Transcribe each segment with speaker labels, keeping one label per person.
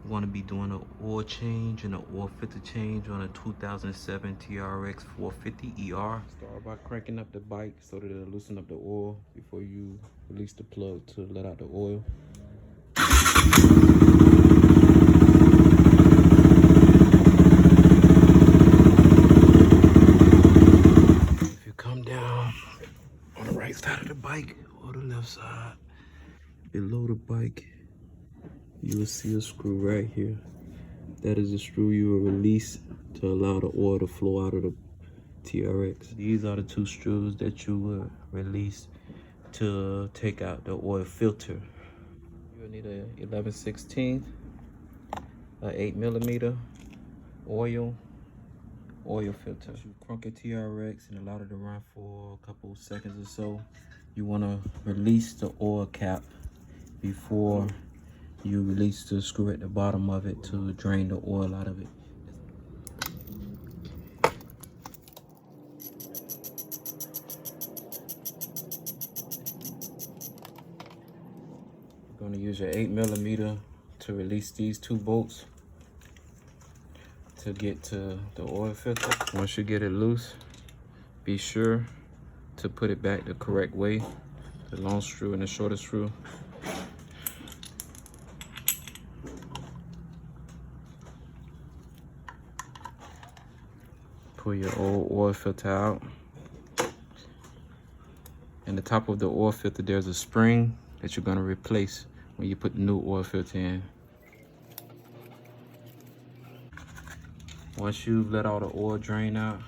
Speaker 1: We're going to be doing an oil change and an oil filter change on a 2007 TRX450 ER. Start by cranking up the bike so that it'll loosen up the oil before you release the plug to let out the oil. If you come down on the right side of the bike or the left side, below the bike, you will see a screw right here. That is the screw you will release to allow the oil to flow out of the TRX. These are the two screws that you will release to take out the oil filter. You'll need a 11/16, a 8mm oil filter. You crunk a TRX and allow it to run for a couple seconds or so. You want to release the oil cap before you release the screw at the bottom of it to drain the oil out of it. You're going to use your 8mm to release these two bolts to get to the oil filter. Once you get it loose, be sure to put it back the correct way, the long screw and the shorter screw. Pull your old oil filter out. In the top of the oil filter, there's a spring that you're going to replace when you put the new oil filter in. Once you've let all the oil drain out,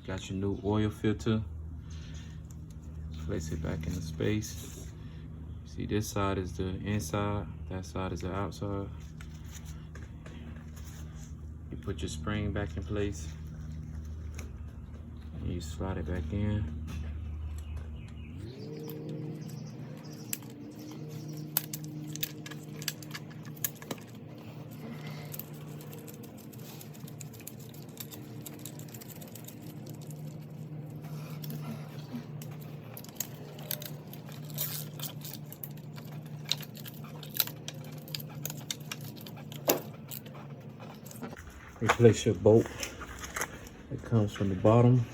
Speaker 1: got your new oil filter, place it back in the space. See, this side is the inside, that side is the outside. You put your spring back in place. You slide it back in. Replace your bolt that comes from the bottom.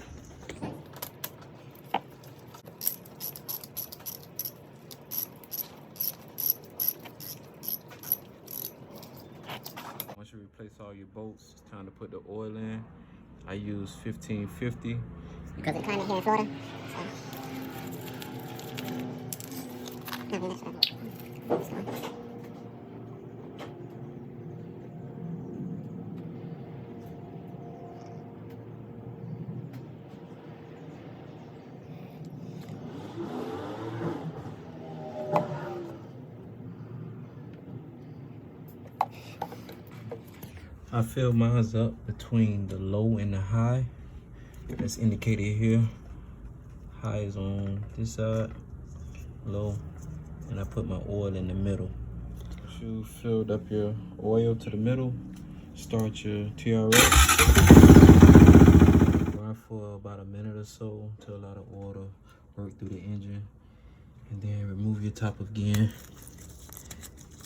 Speaker 1: Once you replace all your bolts, it's time to put the oil in. I use 1550.
Speaker 2: Because it's climate here in Florida. So.
Speaker 1: I fill mine up between the low and the high. That's indicated here. High is on this side, low, and I put my oil in the middle. Once you filled up your oil to the middle, start your TRX. Run for about a minute or so to allow the oil to work through the engine. And then remove your top again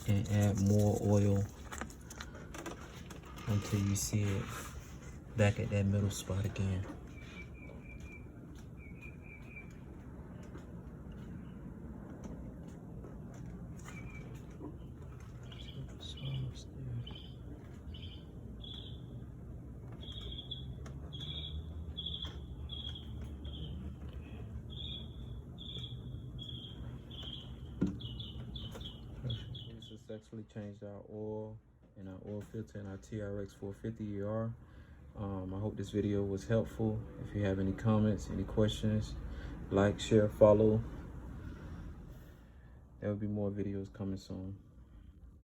Speaker 1: and add more oil until you see it back at that middle spot again. We successfully changed our oil and our oil filter in our TRX450 ER. I hope this video was helpful. If you have any comments, any questions, like, share, follow. There will be more videos coming soon.